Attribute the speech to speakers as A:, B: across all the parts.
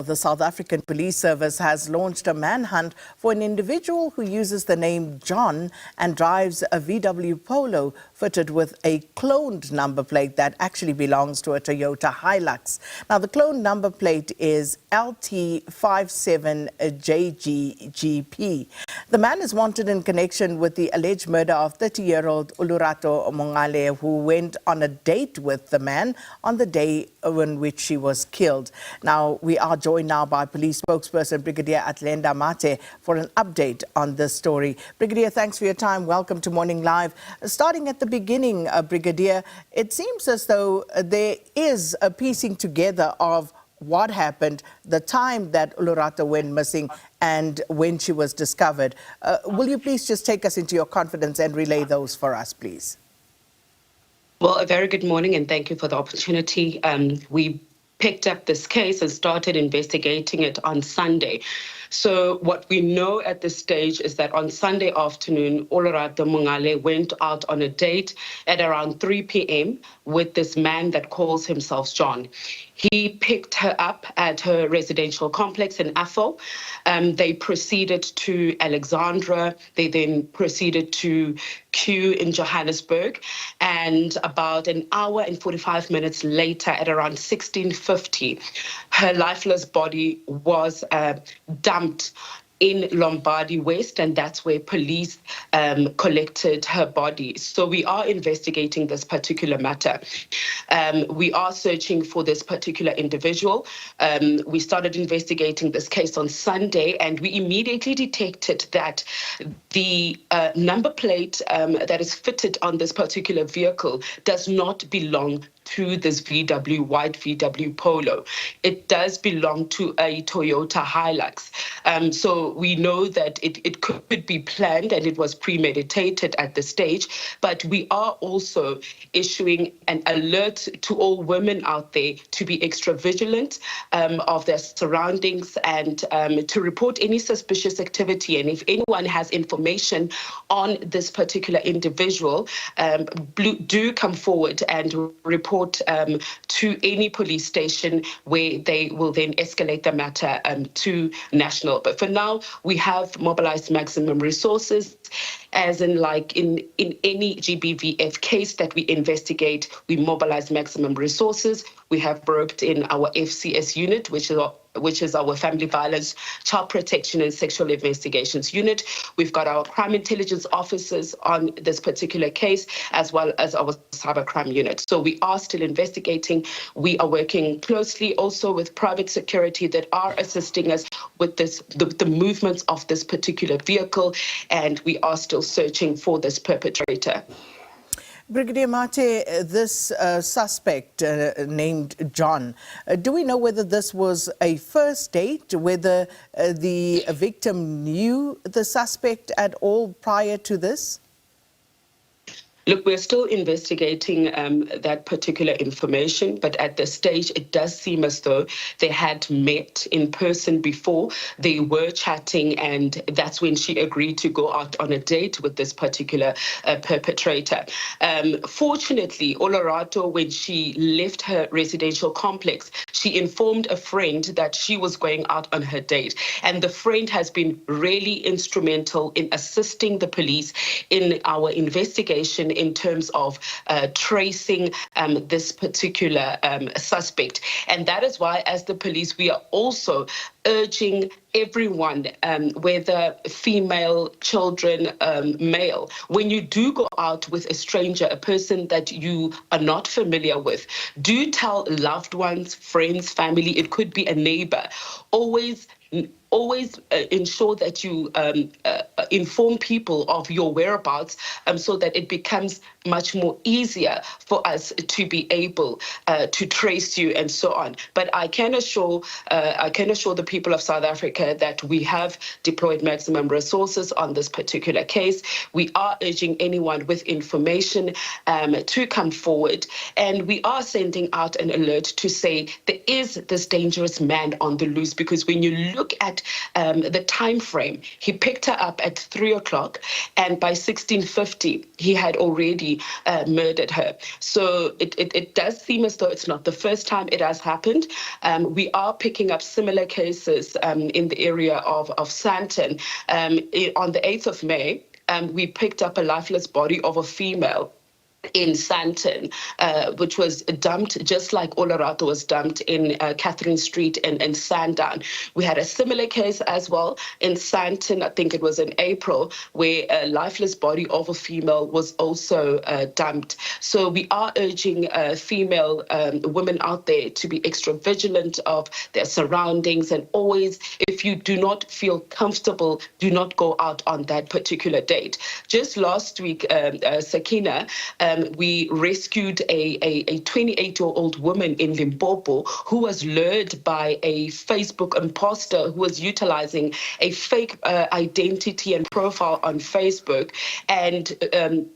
A: the South African Police Service has launched a manhunt for an individual who uses the name John and drives a VW Polo fitted with a cloned number plate that actually belongs to a Toyota Hilux. Now, the cloned number plate is LT57JGGP. The man is wanted in connection with the alleged murder of 30-year-old Olorato Mongale, who went on a date with the man on the day in which she was killed. Now, we are joined now by police spokesperson Brigadier Athlenda Mathe for an update on this story. Brigadier, thanks for your time. Welcome to Morning Live. Starting at the beginning, Brigadier, it seems as though there is a piecing together of what happened, the time that Olorato went missing and when she was discovered. Will you please just take us into your confidence and relay those for us, please?
B: Well, a very good morning and thank you for the opportunity. We picked up this case and started investigating it on Sunday. So what we know at this stage is that on Sunday afternoon, Olorato Mongale went out on a date at around 3 p.m. with this man that calls himself John. He picked her up at her residential complex in Athlenda. They proceeded to Alexandra. They then proceeded to Q in Johannesburg. And about an hour and 45 minutes later, at around 16:50, her lifeless body was dumped in Lombardy West, and that's where police collected her body. So we are investigating this particular matter. We are searching for this particular individual. We started investigating this case on Sunday, and we immediately detected that the number plate that is fitted on this particular vehicle does not belong to this white VW Polo. It does belong to a Toyota Hilux. So we know that it could be planned and it was premeditated at this stage, but we are also issuing an alert to all women out there to be extra vigilant of their surroundings and to report any suspicious activity. And if anyone has information on this particular individual, do come forward and report to any police station where they will then escalate the matter to national. But for now, we have mobilized maximum resources, as in like in any GBVF case that we investigate, we mobilize maximum resources. We have worked in our FCS unit, which is our Family Violence, Child Protection and Sexual Investigations unit. We've got our crime intelligence officers on this particular case, as well as our cybercrime unit. So we are still investigating. We are working closely also with private security that are assisting us with the movements of this particular vehicle, and we are still searching for this perpetrator.
A: Brigadier Mathe, this suspect named John, do we know whether this was a first date, whether the victim knew the suspect at all prior to this?
B: Look, we're still investigating that particular information, but at this stage, it does seem as though they had met in person before. They were chatting, and that's when she agreed to go out on a date with this particular perpetrator. Fortunately, Olorato, when she left her residential complex, she informed a friend that she was going out on her date. And the friend has been really instrumental in assisting the police in our investigation in terms of tracing this particular suspect. And that is why, as the police, we are also urging everyone, whether female, children, male, when you do go out with a stranger, a person that you are not familiar with, do tell loved ones, friends, family. It could be a neighbor. Always ensure that you inform people of your whereabouts so that it becomes much more easier for us to be able to trace you and so on. But I can assure the people of South Africa that we have deployed maximum resources on this particular case. We are urging anyone with information to come forward, and we are sending out an alert to say there is this dangerous man on the loose, because when you look at fact, the time frame. He picked her up at 3 o'clock, and by 16:50, he had already murdered her. So it does seem as though it's not the first time it has happened. We are picking up similar cases in the area of Sandton. On the 8th of May, we picked up a lifeless body of a female in Sandton, which was dumped just like Olorato was dumped in Catherine Street and Sandown. We had a similar case as well in Sandton, I think it was in April, where a lifeless body of a female was also dumped. So we are urging female women out there to be extra vigilant of their surroundings, and always, if you do not feel comfortable, do not go out on that particular date. Just last week, Sakina, we rescued a 28-year-old woman in Limpopo who was lured by a Facebook imposter who was utilizing a fake identity and profile on Facebook. And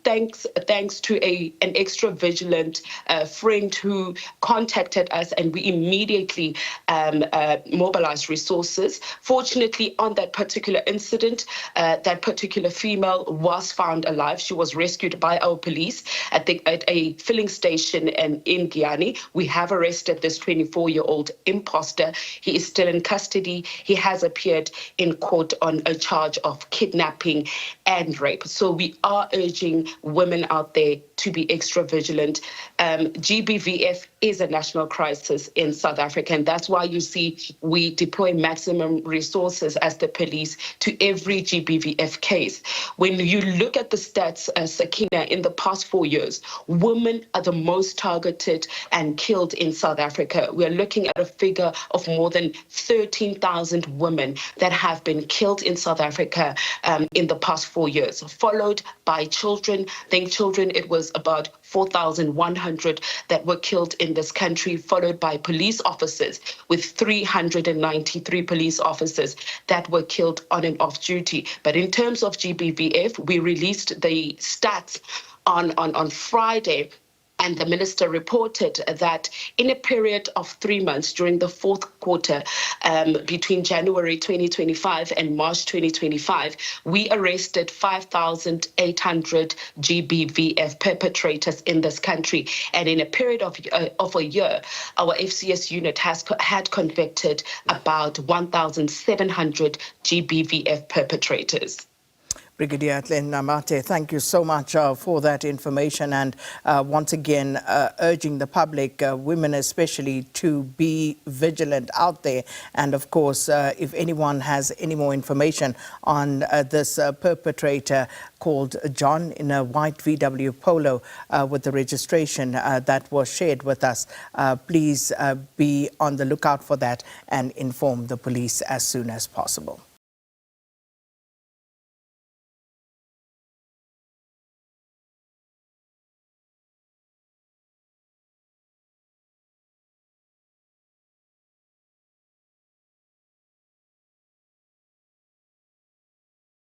B: thanks to an extra vigilant friend who contacted us, and we immediately mobilized resources. Fortunately, on that particular incident, that particular female was found alive. She was rescued by our police at a filling station in Guyana. We have arrested this 24-year-old imposter. He is still in custody. He has appeared in court on a charge of kidnapping and rape. So we are urging women out there to be extra vigilant. GBVF is a national crisis in South Africa, and that's why you see we deploy maximum resources as the police to every GBVF case. When you look at the stats, Sakina, in the past 4 years, women are the most targeted and killed in South Africa. We are looking at a figure of more than 13,000 women that have been killed in South Africa in the past 4 years, followed by children. I think children, it was about 4,100 that were killed in this country, followed by police officers, with 393 police officers that were killed on and off duty. But in terms of GBVF, we released the stats on Friday, and the minister reported that in a period of 3 months during the fourth quarter, between January 2025 and March 2025, we arrested 5,800 GBVF perpetrators in this country. And in a period of a year, our FCS unit had convicted about 1,700 GBVF perpetrators.
A: Brigadier Athlenda, Mathe, thank you so much for that information, and once again urging the public, women especially, to be vigilant out there. And of course, if anyone has any more information on this perpetrator called John in a white VW Polo with the registration that was shared with us, please be on the lookout for that and inform the police as soon as possible.